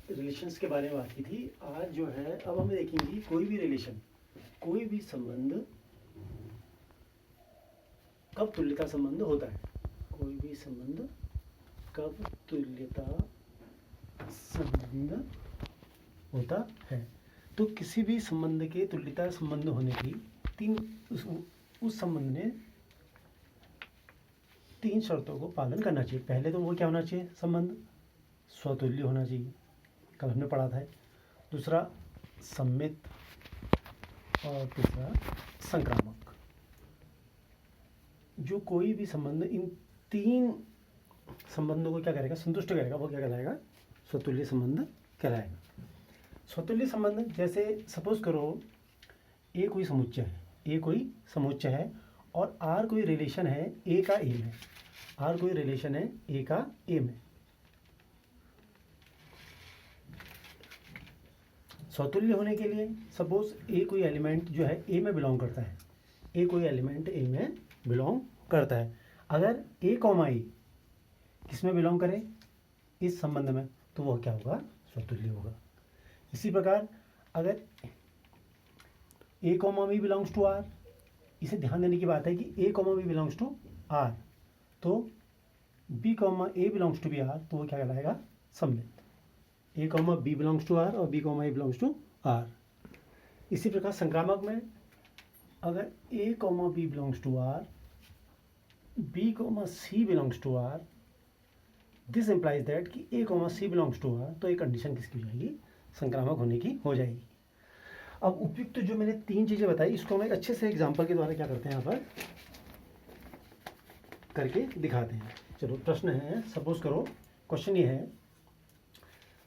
Relations के बारे में बात की थी। आज जो है अब हम देखेंगे कोई भी रिलेशन, कोई भी संबंध कब तुल्यता संबंध होता है। कोई भी संबंध कब तुल्यता संबंध होता है। तो किसी भी संबंध के तुल्यता संबंध होने की तीन उस संबंध ने तीन शर्तों को पालन करना चाहिए। पहले तो वो क्या होना चाहिए, संबंध स्वतुल्य होना चाहिए, कल हमने पढ़ा था। दूसरा सम्मित और तीसरा संक्रामक। जो कोई भी संबंध इन तीन संबंधों को क्या करेगा, संतुष्ट करेगा, वो क्या कहलाएगा, स्वतुल्य संबंध कहलाएगा। स्वतुल्य संबंध जैसे सपोज करो ए कोई समुच्चय है, ए कोई समुच्चय है और आर कोई रिलेशन है ए का ए में, आर कोई रिलेशन है ए का ए में। स्वतुल्य होने के लिए सपोज ए कोई एलिमेंट जो है ए में बिलोंग करता है, ए कोई एलिमेंट ए में बिलोंग करता है। अगर ए कॉमा ए किस में बिलोंग करे, इस संबंध में, तो वह क्या होगा, स्वतुल्य होगा। इसी प्रकार अगर A comma B belongs to R, इसे ध्यान देने की बात है कि A comma B belongs to R, तो B comma A belongs to B R, तो वो क्या कहलाएगा, सम्मित। A comma B belongs to R और B comma A belongs to R. इसी प्रकार संक्रामक में अगर A comma B belongs to R, B comma C belongs to R, this implies that कि A comma C belongs to R, तो ये condition किसकी हो जाएगी, संक्रामक होने की हो जाएगी। अब उपयुक्त जो मैंने तीन चीज़ें बताई, इसको हम एक अच्छे से एग्जाम्पल के द्वारा क्या करते हैं, यहाँ पर करके दिखाते हैं। चलो प्रश्न है, सपोज करो क्वेश्चन ये है,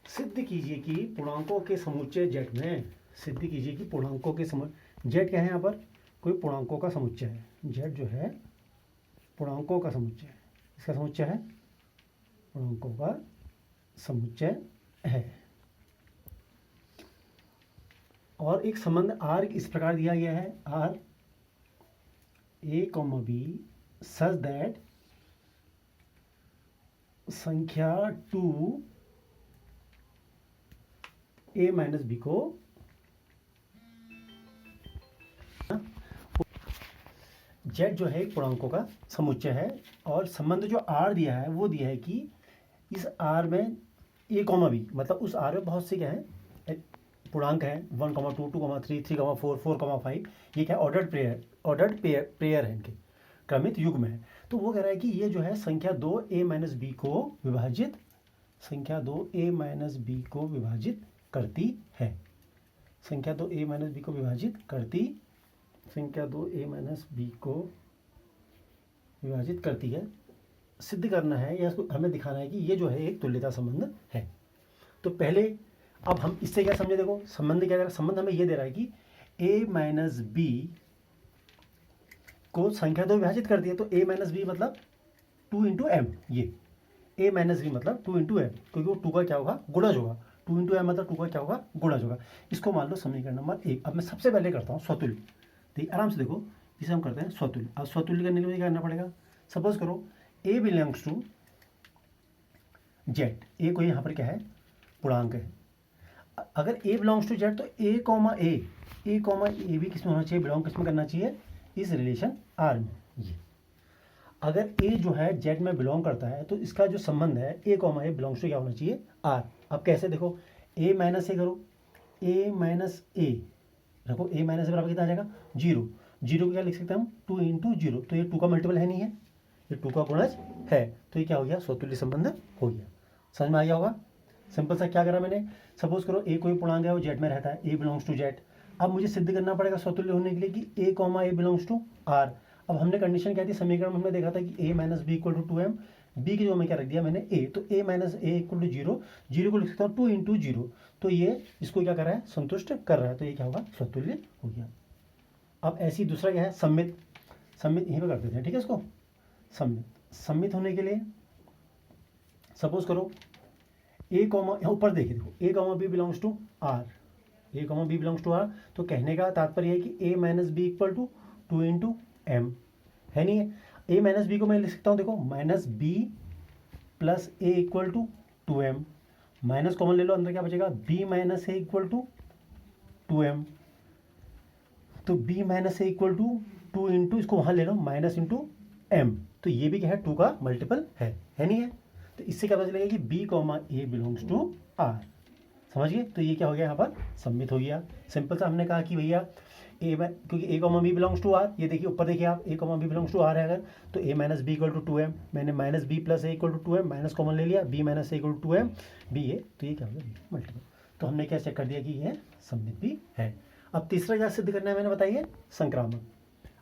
सिद्ध कीजिए कि पूर्णांकों के समुच्चय जेट में, सिद्ध कीजिए कि पूर्णांकों के जेट क्या है, यहाँ पर कोई पूर्णांकों का समुच्चय है। जेट जो है पूर्णांकों का समुच्चय है, इसका समुच्चय है, पूर्णांकों का समुच्चय है। और एक संबंध आर इस प्रकार दिया गया है, R A comma B such that संख्या 2 ए माइनस बी को, जेड जो है एक पूर्णांकों का समुच्चय है और संबंध जो आर दिया है वो दिया है कि इस आर में ए कॉमा बी, मतलब उस आर में बहुत से क्या है पूर्णांक है, 1, 2, 2, 3, 3, 4, 4, 5, ये क्या ऑर्डर्ड पेयर है, इनके क्रमित युग्म है। तो वो कह रहा है कि ये जो है संख्या 2 ए माइनस बी को विभाजित, संख्या 2 ए माइनस बी को विभाजित करती है, संख्या 2 ए माइनस बी को विभाजित करती, संख्या 2 ए माइनस बी को विभाजित करती है। सिद्ध करना है या हमें दिखाना है कि ये जो है एक तुल्यता संबंध है। तो पहले अब हम इससे क्या समझे, देखो संबंध क्या दे रहा है, संबंध हमें ये दे रहा है कि a माइनस बी को संख्या 2 विभाजित कर दिया, तो a माइनस बी मतलब 2 इंटू एम, ये a माइनस बी मतलब 2 इंटू एम, क्योंकि वो 2 का क्या होगा, गुणज होगा, 2 इंटू एम मतलब 2 का क्या होगा, गुणज होगा। इसको मान लो समीकरण नंबर 1। अब मैं सबसे पहले करता हूँ स्वतुल्य, ठीक आराम से देखो, इसे हम करते हैं स्वतुल्य। अब स्वतुल्य करने के लिए क्या करना पड़ेगा, सपोज करो a बिलोंग्स टू जेड, ए को यहाँ पर क्या है, पूर्णांक है। अगर a बिलोंग्स टू जेड तो a कॉमा ए भी किसमें होना चाहिए, बिलोंग किसमें करना चाहिए, इस रिलेशन आर में। ये अगर a जो है जेड में बिलोंग करता है तो इसका जो संबंध है a comma A belongs to क्या होना चाहिए, आर। अब कैसे, देखो a माइनस ए करो, a माइनस ए रखो, a माइनस ए बराबर कितना आ जाएगा, 0। 0 को क्या लिख सकते हैं हम, 2 इंटू 0, तो ये 2 का मल्टीपल है, नहीं है, ये 2 का गुणज है, तो ये क्या हो गया, स्वतुल्य संबंध हो गया। समझ में आ गया होगा। सिंपल सा क्या करा मैंने, सपोज करो ए कोई पूर्णांक है वो जेड में रहता है, ए बिलोंग्स टू जेड। अब मुझे सिद्ध करना पड़ेगा स्वतुल्य होने के लिए कि A comma A belongs to R. अब हमने कंडीशन क्या थी, समीकरण में हमने देखा था कि A minus B equal to 2m, B की जो मैं क्या रख दिया मैंने ए, तो A minus A equal to 0, 0 को लिख सकता हूँ 2 इंटू 0, तो ये इसको क्या कर रहा है, संतुष्ट कर रहा है, तो ये क्या होगा, स्वतुल्य हो गया। अब ऐसी दूसरा क्या है, सम्मित, सम्मित यहीं पर कर देते हैं, ठीक है। इसको सम्मित होने के लिए सपोज करो ए कॉमा, ऊपर देखिए, देखो A comma B belongs to R, A comma B belongs to R, तो कहने का तात्पर्य है कि A minus B equal to 2 into M है, नहीं है। ए माइनस बी को मैं लिख सकता हूँ, देखो minus B plus A equal to 2m, minus common ले लो, अंदर क्या बचेगा, b minus A equal to 2m। तो b minus A equal to 2 into, इसको वहाँ ले लो माइनस इंटू m, तो ये भी क्या है 2 का मल्टीपल है नहीं है। तो इससे क्या पता चलेगा कि b comma A belongs to r। समझिए, तो ये क्या हो गया, यहाँ पर सबमिट हो गया। सिंपल सा हमने कहा कि भैया ए में, क्योंकि A comma B belongs to R, ये देखिए ऊपर देखिए आप, A comma B belongs to R है अगर, तो A minus B equal to 2m, मैंने minus B plus A equal to 2m, minus common ले लिया, B minus A equal to 2m, B A, तो ये क्या हो गया मल्टीपल। तो हमने क्या चेक कर दिया कि ये सबमिट भी है। अब तीसरा क्या सिद्ध करना है मैंने बताइए, संक्रामक।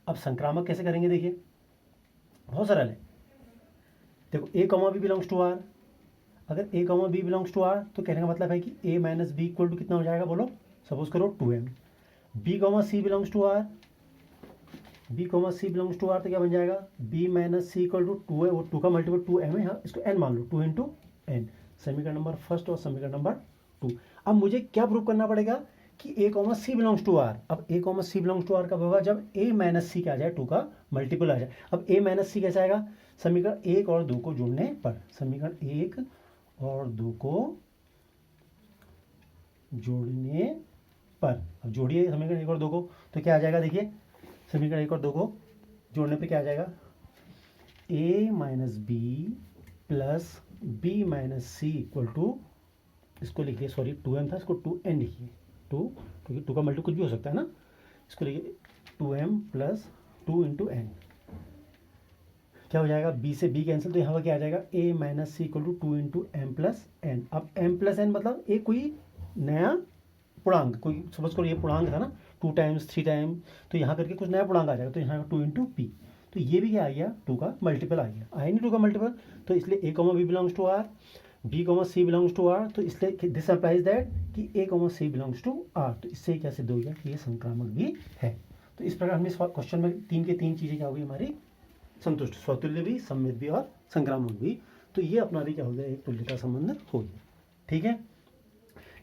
अब संक्रामक कैसे करेंगे, देखिए बहुत सरल है। देखो A comma B belongs to R, अगर A comma B belongs to R तो कहने का मतलब है कि A minus B equal to कितना हो जाएगा, बोलो, सपोज करो 2m। B comma C belongs to R, B comma C belongs to R तो क्या बन जाएगा, B minus C equal to 2 है, वो 2 का मल्टीपल 2m है, यहाँ इसको n मान लो, 2 इंटू n। समीकरण नंबर फर्स्ट और समीकरण नंबर 2। अब मुझे क्या प्रूव करना पड़ेगा कि A comma C belongs to R. अब A comma C belongs to R कब होगा, जब ए माइनस सी क्या आ जाए, 2 का मल्टीपल आ जाए। अब ए माइनस सी कैसे आएगा, समीकरण 1 और 2 को जोड़ने पर, समीकरण 1 और 2 को जोड़ने पर, अब जोड़िए समीकरण 1 और 2 को, तो क्या आ जाएगा, देखिए समीकरण 1 और 2 को जोड़ने पे क्या आ जाएगा, a minus B plus B minus C equal to, इसको लिखिए, सॉरी 2m था, इसको 2n लिखिए, 2, क्योंकि 2 का मल्टी कुछ भी हो सकता है ना, इसको लिखिए 2m प्लस 2 इंटू n। क्या हो जाएगा, b से b कैंसिल, तो यहाँ पर क्या आ जाएगा, a minus C equal to 2 into m plus n। अब m प्लस n मतलब एक कोई नया पूर्णांक, कोई सपोज करो ये पूर्णांक था ना, 2 टाइम्स 3 टाइम, तो यहाँ करके कुछ नया पूर्णांक आ जाएगा, तो यहाँ 2 इंटू पी, तो ये भी क्या आ गया, 2 का मल्टीपल आ गया, आया नहीं 2 का मल्टीपल। तो इसलिए A comma B belongs to R, B comma C belongs to R, तो इसलिए दिस अप्लाइज दैट कि A comma C belongs to R. तो इससे क्या सिद्ध हो गया कि ये संक्रामक भी है। तो इस प्रकार हमने क्वेश्चन में 3 के 3 चीज़ें क्या होगी हमारी संतुष्ट, स्वतुल्य भी, सममित भी और संक्रामक भी। तो ये अपना भी क्या हो गया, एक तुल्यता संबंध हो गया। ठीक है,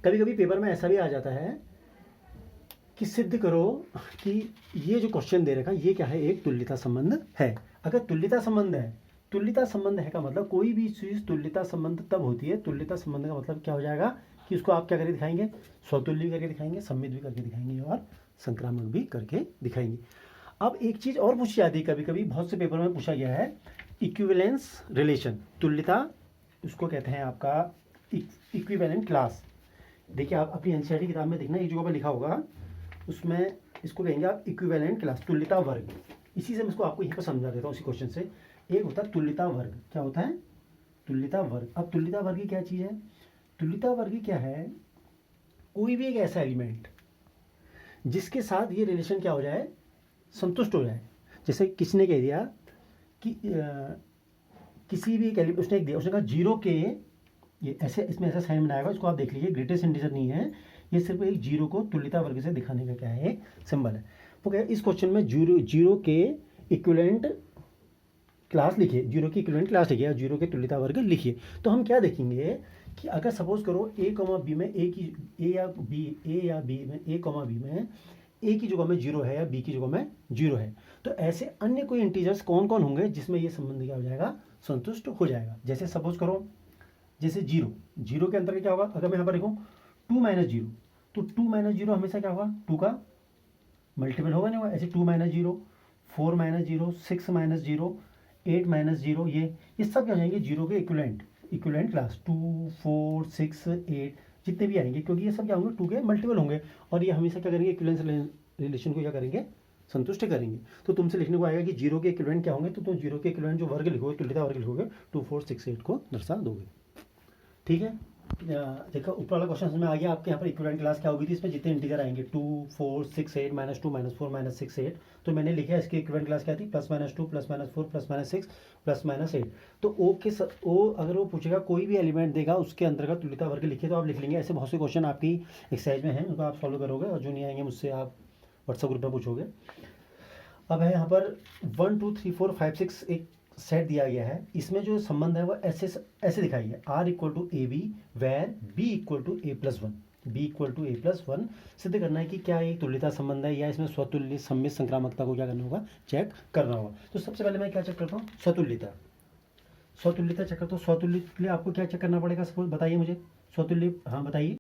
कभी कभी पेपर में ऐसा भी आ जाता है कि सिद्ध करो कि ये जो क्वेश्चन दे रखा है ये क्या है, एक तुल्यता संबंध है। अगर तुल्यता संबंध है, तुल्यता संबंध है का मतलब कोई भी चीज़ तुल्यता संबंध तब होती है, तुल्यता संबंध का मतलब क्या हो जाएगा कि उसको आप क्या करके दिखाएंगे, स्वतुल्य भी करके दिखाएंगे, सम्मित भी करके दिखाएंगे और संक्रामक भी करके दिखाएंगे। अब एक चीज़ और पूछी जाती है, कभी कभी बहुत से पेपर में पूछा गया है, इक्विवेलेंस रिलेशन, तुल्यता, उसको कहते हैं आपका इक्विवेलेंट क्लास। देखिए आप अपनी एनसीईआरटी किताब में देखना, एक जगह पर लिखा होगा, उसमें इसको कहेंगे आप इक्विवेलेंट क्लास, तुल्यता वर्ग। इसी से मैं इसको आपको यहीं पर समझा देता हूँ उसी क्वेश्चन से। एक होता है तुल्यता वर्ग, क्या होता है, तुल्यता वर्ग। अब तुल्यता वर्ग की क्या चीज़ है, तुल्यता वर्ग क्या है, कोई भी एक ऐसा एलिमेंट जिसके साथ ये रिलेशन क्या हो जाए, संतुष्ट हो जाए। जैसे किसी ने कह दिया कि किसी भी एक एलिमेंट, उसने एक दिया, उसने कहा 0 के, ये ऐसे, इसमें ऐसा साइन बनाया हुआ, इसको आप देख लीजिए, ग्रेटेस्ट इंटीजर नहीं है ये, सिर्फ एक 0 को तुल्यता वर्ग से दिखाने का क्या है, एक सिंबल है। वो क्या है, इस क्वेश्चन में 0 के इक्विवेलेंट क्लास लिखिए, 0 की इक्विवेलेंट क्लास लिखिए, 0 के तुल्यता वर्ग लिखिए। तो हम क्या देखेंगे कि अगर सपोज करो ए कॉमा बी में ए या बी में, ए कॉमा बी में ए की जगह में 0 है या बी की जगह में 0 है, तो ऐसे अन्य कोई इंटीजर्स कौन कौन होंगे जिसमें ये संबंध क्या हो जाएगा, संतुष्ट हो जाएगा। जैसे सपोज करो, जैसे 0 के अंदर क्या होगा, अगर मैं यहाँ पर लिखूँ 2 माइनस 0, तो 2 माइनस 0 हमेशा क्या होगा, 2 का मल्टीपल होगा नहीं होगा। ऐसे 2 माइनस 0, 4 माइनस 0, 6 माइनस 0, 8 माइनस 0, ये सब क्या हो जाएंगे 0 के इक्विवेलेंट क्लास, 2, 4, 6, 8 जितने भी आएंगे, क्योंकि ये सब क्या होंगे 2 के मल्टीपल होंगे, और ये हमेशा क्या करेंगे, इक्विवेलेंस रिलेशन को क्या करेंगे, संतुष्ट करेंगे। तो तुमसे लिखने को आएगा कि 0 के इक्विवेलेंट क्या होंगे, तो तुम 0 के इक्विवेलेंट जो वर्ग लिखोगे, तुल्यता वर्ग लिखोगे, 2, 4, 6, 8 को दर्शा दोगे। ठीक है, देखो ऊपर वाला क्वेश्चन में आ गया आपके यहाँ पर इक्विवेलेंट क्लास क्या होगी थी, इसमें जितने इंटीजर आएंगे 2, 4, 6, 8, -2, -4, -6, 8, तो मैंने लिखा इसकी इक्विवेलेंट क्लास क्या थी, +-2, +-4, +-6, +-8। तो ओ के अगर वो पूछेगा कोई भी एलिमेंट देगा उसके अंदर का तुल्यता वर्ग लिखिए, तो आप लिख लेंगे। ऐसे बहुत से क्वेश्चन आपकी एक्सरसाइज में हैं, उनको आप सॉल्व करोगे, और जो नहीं आएंगे मुझसे आप व्हाट्सएप ग्रुप में पूछोगे। अब है यहाँ पर 1, 2, 3, 4, 5, 6 एक सेट दिया गया है, इसमें जो संबंध है वो ऐसे दिखाई है, R equal to A B where B equal to A plus 1, B equal to A plus 1 सिद्ध करना है कि क्या ये तुल्यता संबंध है या इसमें स्वतुल्य सम्मित संक्रामकता को क्या करना होगा, चेक करना होगा। तो सबसे पहले मैं क्या चेक करता हूँ, स्वतुल्यता चेक करता हूँ। स्वतुल्य के लिए आपको क्या चेक करना पड़ेगा, सपोज बताइए मुझे, स्वतुल्य, हाँ बताइए।